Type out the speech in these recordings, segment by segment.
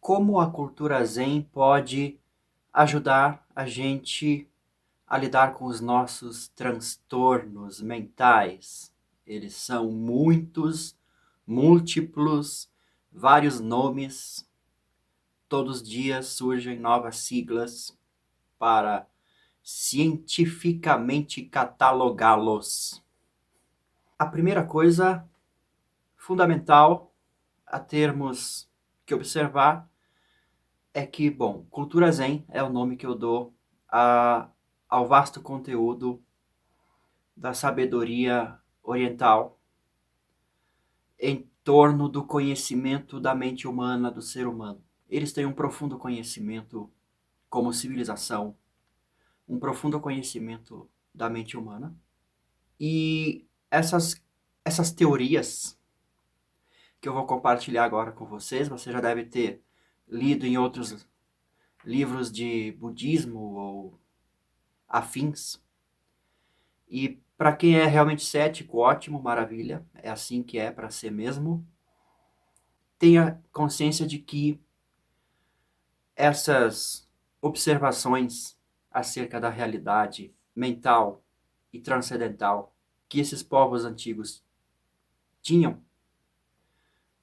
Como a cultura Zen pode ajudar a gente a lidar com os nossos transtornos mentais? Eles são muitos, múltiplos, vários nomes. Todos os dias surgem novas siglas para cientificamente catalogá-los. A primeira coisa fundamental a termos que observar é que, bom, cultura Zen é o nome que eu dou ao vasto conteúdo da sabedoria oriental em torno do conhecimento da mente humana, do ser humano. Eles têm um profundo conhecimento como civilização, um profundo conhecimento da mente humana. E essas teorias que eu vou compartilhar agora com vocês, você já deve ter lido em outros livros de budismo ou afins. E para quem é realmente cético, ótimo, maravilha, é assim que é para ser mesmo. Tenha consciência de que essas observações acerca da realidade mental e transcendental que esses povos antigos tinham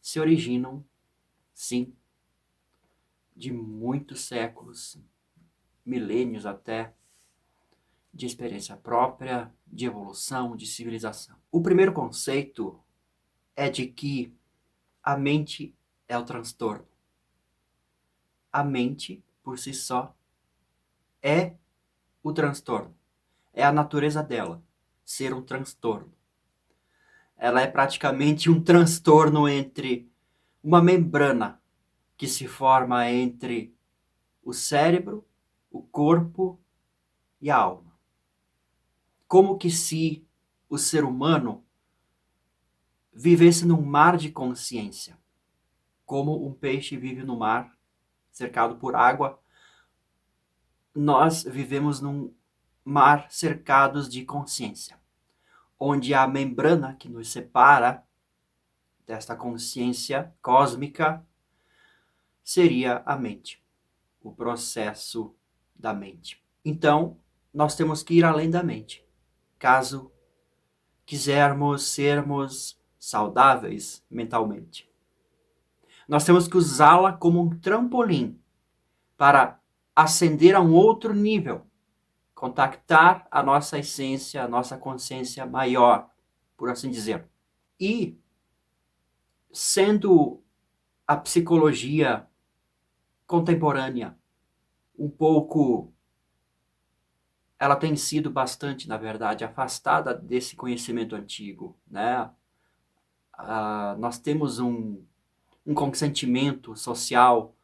se originam, sim, de muitos séculos, milênios até, de experiência própria, de evolução, de civilização. O primeiro conceito é de que a mente é o transtorno. A mente, por si só, é o transtorno. É a natureza dela, ser um transtorno. Ela é praticamente um transtorno entre uma membrana que se forma entre o cérebro, o corpo e a alma. Como que se o ser humano vivesse num mar de consciência, como um peixe vive no mar, cercado por água. Nós vivemos num mar cercados de consciência, onde a membrana que nos separa desta consciência cósmica seria a mente, o processo da mente. Então, nós temos que ir além da mente, caso quisermos sermos saudáveis mentalmente. Nós temos que usá-la como um trampolim para ascender a um outro nível, contactar a nossa essência, a nossa consciência maior, por assim dizer. E, sendo a psicologia contemporânea um pouco, ela tem sido bastante, na verdade, afastada desse conhecimento antigo, né? Nós temos um consentimento social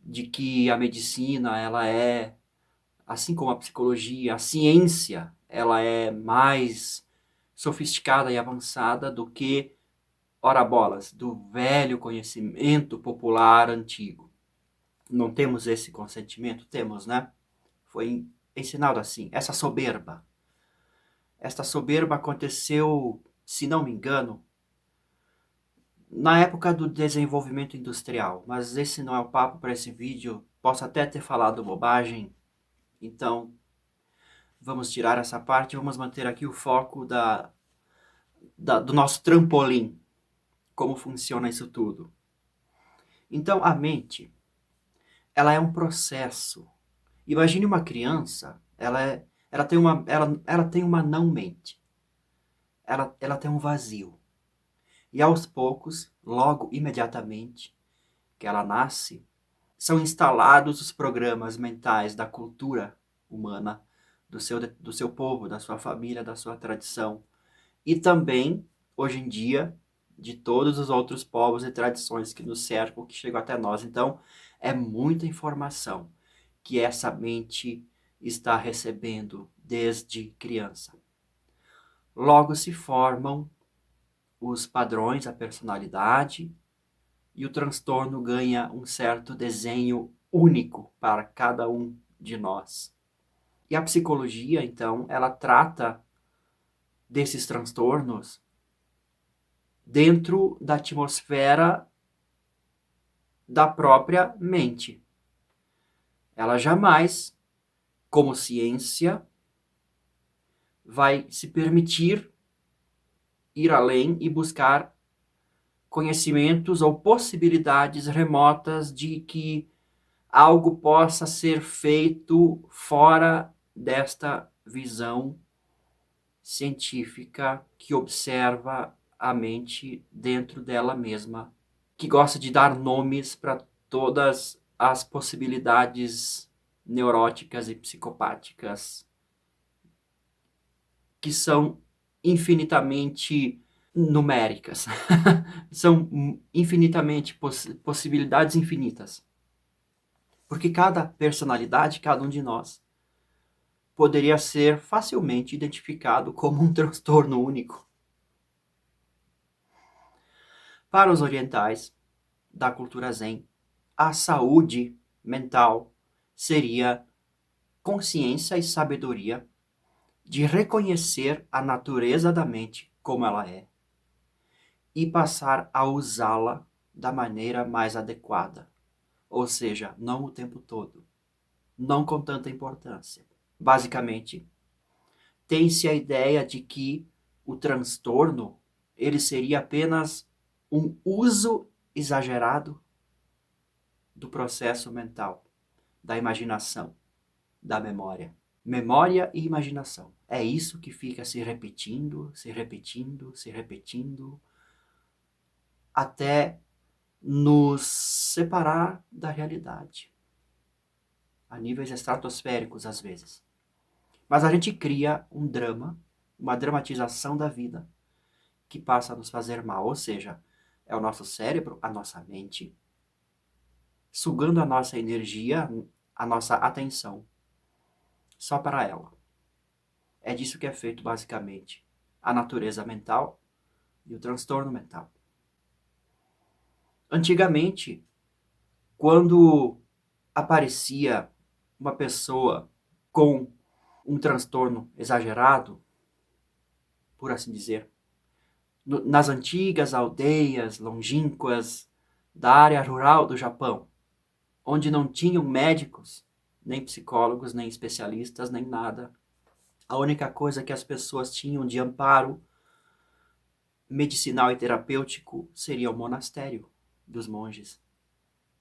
de que a medicina, ela é, assim como a psicologia, a ciência, ela é mais sofisticada e avançada do que, ora bolas, do velho conhecimento popular antigo. Não temos esse consentimento? Temos, né? Foi ensinado assim. Esta soberba aconteceu, se não me engano, na época do desenvolvimento industrial. Mas esse não é o papo para esse vídeo. Posso até ter falado bobagem. Então, vamos tirar essa parte. Vamos manter aqui o foco do nosso trampolim. Como funciona isso tudo. Então, a mente, ela é um processo. Imagine uma criança, ela tem uma não-mente. Ela tem um vazio. E aos poucos, logo, imediatamente, que ela nasce, são instalados os programas mentais da cultura humana, do seu povo, da sua família, da sua tradição. E também, hoje em dia, de todos os outros povos e tradições que nos cercam, que chegam até nós. Então, é muita informação que essa mente está recebendo desde criança. Logo se formam os padrões, a personalidade, e o transtorno ganha um certo desenho único para cada um de nós. E a psicologia, então, ela trata desses transtornos dentro da atmosfera da própria mente. Ela jamais, como ciência, vai se permitir ir além e buscar conhecimentos ou possibilidades remotas de que algo possa ser feito fora desta visão científica que observa a mente dentro dela mesma, que gosta de dar nomes para todas as possibilidades neuróticas e psicopáticas que são infinitamente numéricas. São infinitamente possibilidades infinitas. Porque cada personalidade, cada um de nós, poderia ser facilmente identificado como um transtorno único. Para os orientais da cultura Zen, a saúde mental seria consciência e sabedoria de reconhecer a natureza da mente como ela é e passar a usá-la da maneira mais adequada. Ou seja, não o tempo todo, não com tanta importância. Basicamente, tem-se a ideia de que o transtorno ele seria apenas um uso exagerado do processo mental, da imaginação, da memória. Memória e imaginação. É isso que fica se repetindo, se repetindo, se repetindo, até nos separar da realidade, a níveis estratosféricos às vezes. Mas a gente cria um drama, uma dramatização da vida, que passa a nos fazer mal, ou seja, é o nosso cérebro, a nossa mente, sugando a nossa energia, a nossa atenção, só para ela. É disso que é feito, basicamente, a natureza mental e o transtorno mental. Antigamente, quando aparecia uma pessoa com um transtorno exagerado, por assim dizer, nas antigas aldeias longínquas da área rural do Japão, onde não tinham médicos, nem psicólogos, nem especialistas, nem nada. A única coisa que as pessoas tinham de amparo medicinal e terapêutico seria o monastério dos monges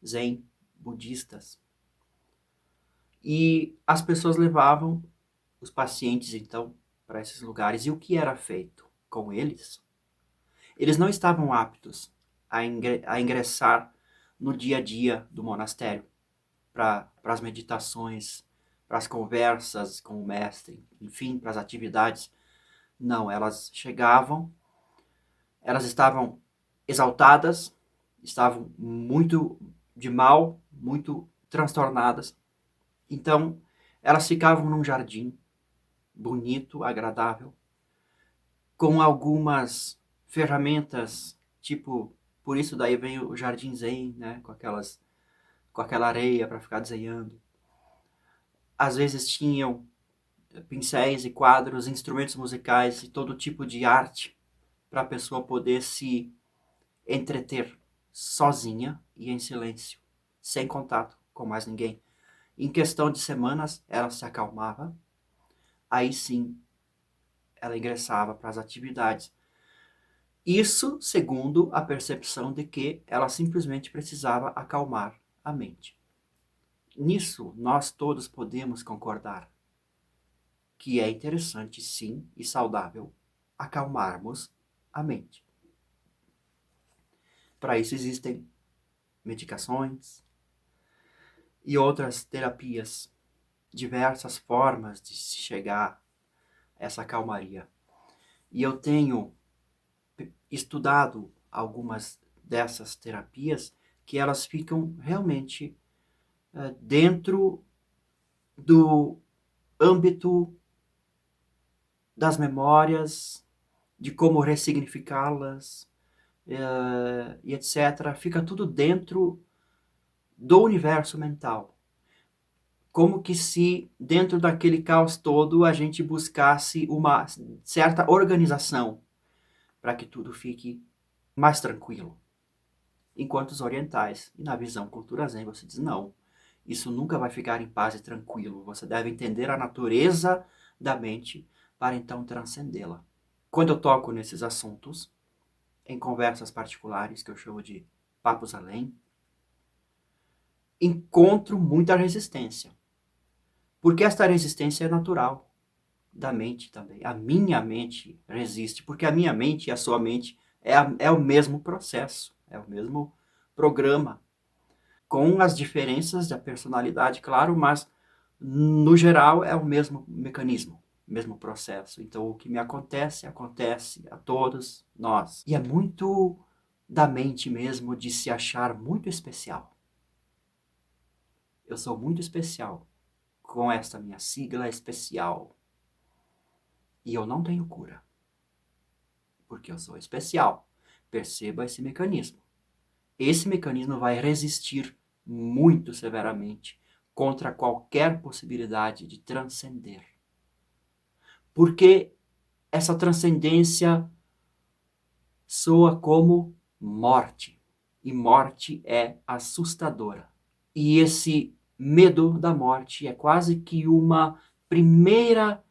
zen, budistas. E as pessoas levavam os pacientes, então, para esses lugares. E o que era feito com eles? Eles não estavam aptos a ingressar no dia a dia do monastério, para as meditações, para as conversas com o mestre, enfim, para as atividades. Não, elas chegavam, elas estavam exaltadas, estavam muito de mal, muito transtornadas. Então, elas ficavam num jardim bonito, agradável, com algumas ferramentas, tipo, por isso daí vem o jardim zen, né, com aquela areia para ficar desenhando. Às vezes tinham pincéis e quadros, instrumentos musicais e todo tipo de arte para a pessoa poder se entreter sozinha e em silêncio, sem contato com mais ninguém. Em questão de semanas, ela se acalmava, aí sim ela ingressava para as atividades. Isso segundo a percepção de que ela simplesmente precisava acalmar a mente. Nisso, nós todos podemos concordar que é interessante, sim, e saudável acalmarmos a mente. Para isso existem medicações e outras terapias, diversas formas de se chegar a essa calmaria. E eu tenho estudado algumas dessas terapias que elas ficam realmente dentro do âmbito das memórias, de como ressignificá-las, e etc. Fica tudo dentro do universo mental. Como que se dentro daquele caos todo a gente buscasse uma certa organização para que tudo fique mais tranquilo. enquanto os orientais, e na visão cultura zen, você diz, não, isso nunca vai ficar em paz e tranquilo. Você deve entender a natureza da mente para então transcendê-la. Quando eu toco nesses assuntos, em conversas particulares, que eu chamo de papos além, encontro muita resistência. Porque esta resistência é natural da mente também. A minha mente resiste, porque a minha mente e a sua mente é o mesmo processo, é o mesmo programa, com as diferenças da personalidade, claro, mas no geral é o mesmo mecanismo, mesmo processo. Então o que me acontece, acontece a todos nós. E é muito da mente mesmo de se achar muito especial. Eu sou muito especial com esta minha sigla especial. E eu não tenho cura, porque eu sou especial. Perceba esse mecanismo. Esse mecanismo vai resistir muito severamente contra qualquer possibilidade de transcender. Porque essa transcendência soa como morte. E morte é assustadora. E esse medo da morte é quase que uma primeira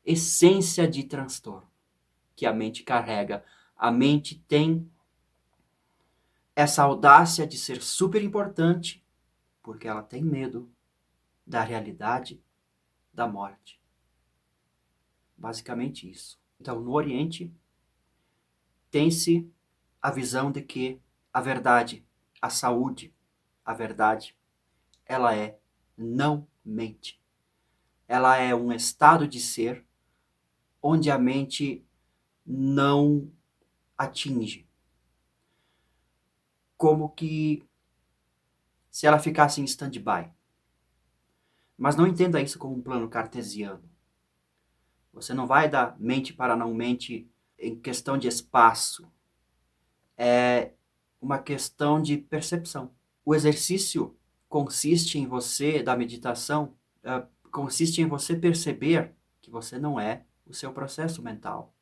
essência de transtorno que a mente carrega. A mente tem essa audácia de ser super importante porque ela tem medo da realidade da morte. Basicamente isso. Então, no Oriente, tem-se a visão de que a verdade, a saúde, a verdade, ela é não mente. Ela é um estado de ser onde a mente não atinge. Como que se ela ficasse em stand-by. Mas não entenda isso como um plano cartesiano. Você não vai da mente para não mente em questão de espaço. É uma questão de percepção. O exercício consiste em você, da meditação, consiste em você perceber que você não é o seu processo mental.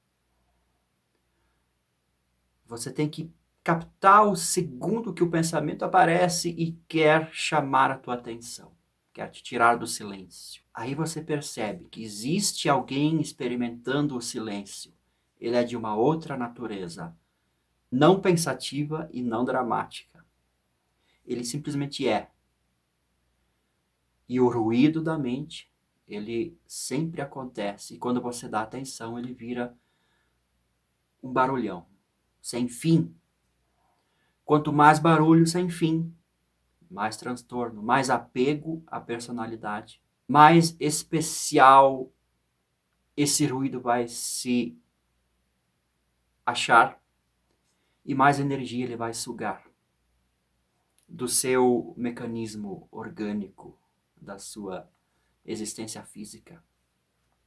Você tem que captar o segundo que o pensamento aparece e quer chamar a tua atenção, quer te tirar do silêncio. Aí você percebe que existe alguém experimentando o silêncio. Ele é de uma outra natureza, não pensativa e não dramática. Ele simplesmente é. E o ruído da mente, ele sempre acontece. E quando você dá atenção, ele vira um barulhão, sem fim. Quanto mais barulho, sem fim, mais transtorno, mais apego à personalidade, mais especial esse ruído vai se achar e mais energia ele vai sugar do seu mecanismo orgânico, da sua existência física.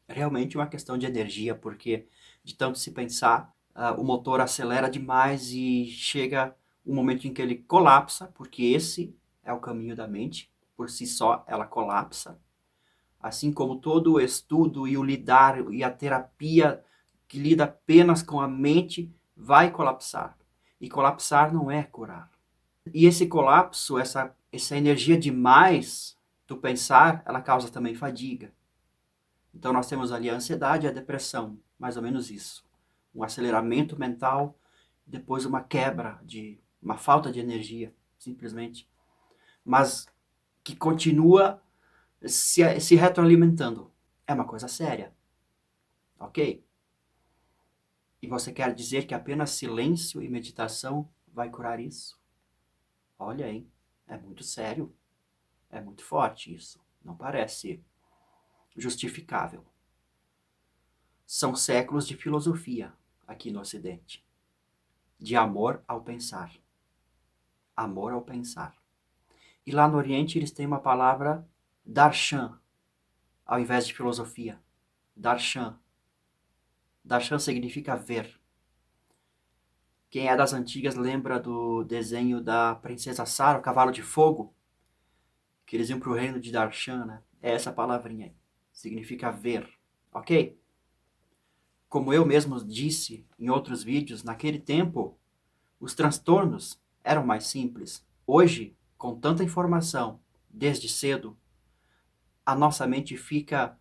É realmente uma questão de energia, porque de tanto se pensar, o motor acelera demais e chega um momento em que ele colapsa, porque esse é o caminho da mente, por si só ela colapsa. Assim como todo o estudo e o lidar e a terapia que lida apenas com a mente vai colapsar. E colapsar não é curar. E esse colapso, essa energia demais do pensar, ela causa também fadiga. Então nós temos ali a ansiedade e a depressão, mais ou menos isso. Um aceleramento mental, depois uma quebra, uma falta de energia, simplesmente. Mas que continua se retroalimentando. É uma coisa séria, ok? E você quer dizer que apenas silêncio e meditação vai curar isso? Olha, hein? É muito sério. É muito forte isso. Não parece justificável. São séculos de filosofia aqui no Ocidente. De amor ao pensar. Amor ao pensar. E lá no Oriente eles têm uma palavra darshan, ao invés de filosofia. Darshan. Darshan significa ver. Quem é das antigas lembra do desenho da Princesa Sarah, o Cavalo de Fogo? Que eles iam para o reino de Darshan, né? É essa palavrinha aí. Significa ver. Ok? Como eu mesmo disse em outros vídeos, naquele tempo, Os transtornos eram mais simples. Hoje, com tanta informação, desde cedo, a nossa mente fica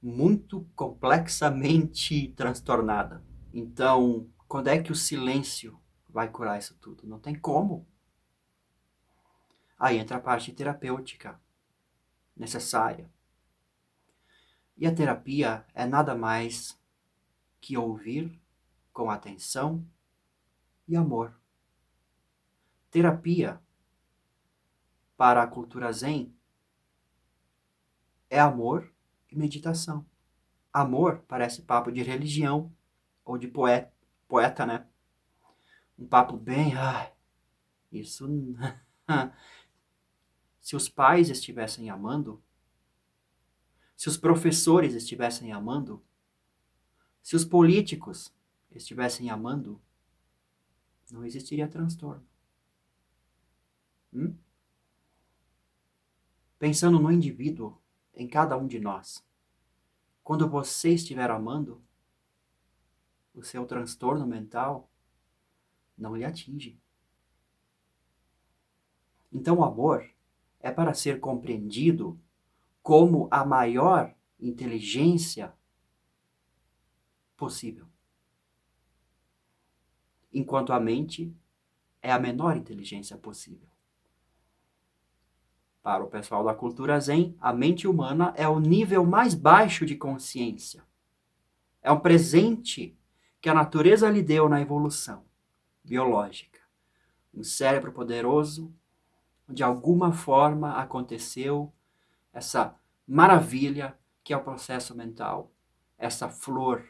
muito complexamente transtornada. Então, quando é que o silêncio vai curar isso tudo? Não tem como. Aí entra a parte terapêutica necessária. E a terapia é nada mais que ouvir com atenção e amor. Terapia, para a cultura Zen, é amor e meditação. Amor parece papo de religião ou de poeta, né? Um papo bem... isso... Se os pais estivessem amando, se os professores estivessem amando, se os políticos estivessem amando, não existiria transtorno. Pensando no indivíduo, em cada um de nós, quando você estiver amando, o seu transtorno mental não lhe atinge. Então o amor é para ser compreendido como a maior inteligência possível, enquanto a mente é a menor inteligência possível. Para o pessoal da cultura Zen, a mente humana é o nível mais baixo de consciência. É um presente que a natureza lhe deu na evolução biológica. Um cérebro poderoso, de alguma forma aconteceu essa maravilha que é o processo mental, essa flor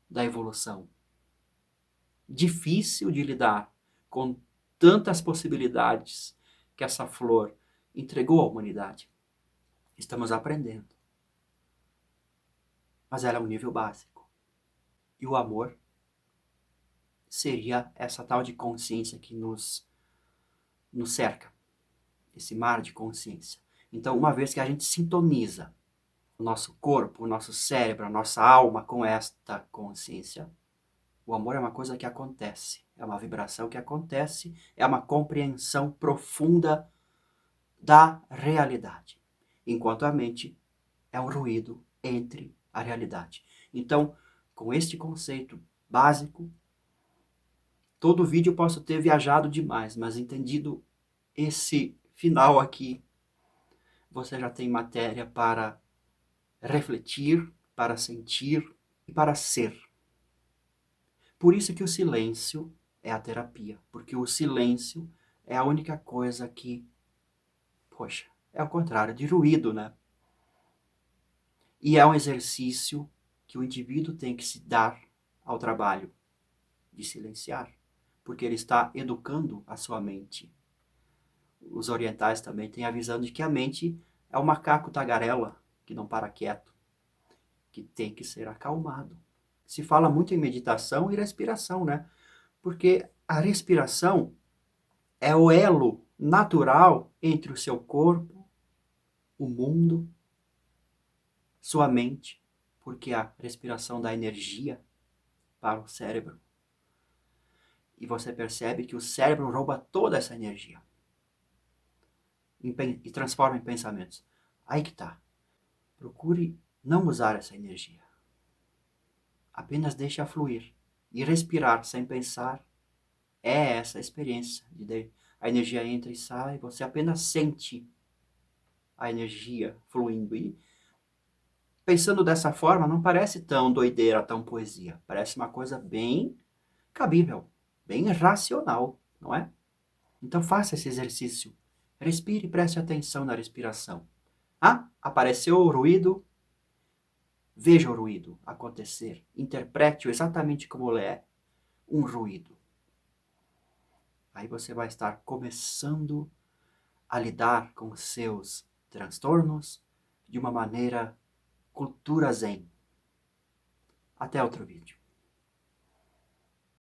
da evolução. Difícil de lidar com tantas possibilidades que essa flor entregou à humanidade. Estamos aprendendo. Mas ela é um nível básico. E o amor seria essa tal de consciência que nos cerca. Esse mar de consciência. Então, uma vez que a gente sintoniza o nosso corpo, o nosso cérebro, a nossa alma com esta consciência, o amor é uma coisa que acontece. É uma vibração que acontece, é uma compreensão profunda da realidade. Enquanto a mente é um ruído entre a realidade. Então, com este conceito básico, todo vídeo eu posso ter viajado demais, mas entendido esse final aqui, você já tem matéria para refletir, para sentir e para ser. Por isso que o silêncio é a terapia, porque o silêncio é a única coisa que, poxa, é o contrário de ruído, né? E é um exercício que o indivíduo tem que se dar ao trabalho de silenciar, porque ele está educando a sua mente. Os orientais também têm a visão de que a mente é o macaco tagarela, que não para quieto, que tem que ser acalmado. Se fala muito em meditação e respiração, né? Porque a respiração é o elo natural entre o seu corpo, o mundo, sua mente, porque a respiração dá energia para o cérebro. E você percebe que o cérebro rouba toda essa energia e transforma em pensamentos. Aí que tá. Procure não usar essa energia. Apenas deixe-a fluir. E respirar sem pensar é essa experiência. A energia entra e sai, você apenas sente a energia fluindo. E pensando dessa forma, não parece tão doideira, tão poesia. Parece uma coisa bem cabível, bem racional, não é? Então faça esse exercício. Respire e preste atenção na respiração. Apareceu o ruído? Veja o ruído acontecer. Interprete-o exatamente como ele é. Um ruído. Aí você vai estar começando a lidar com os seus transtornos de uma maneira cultura zen. Até outro vídeo.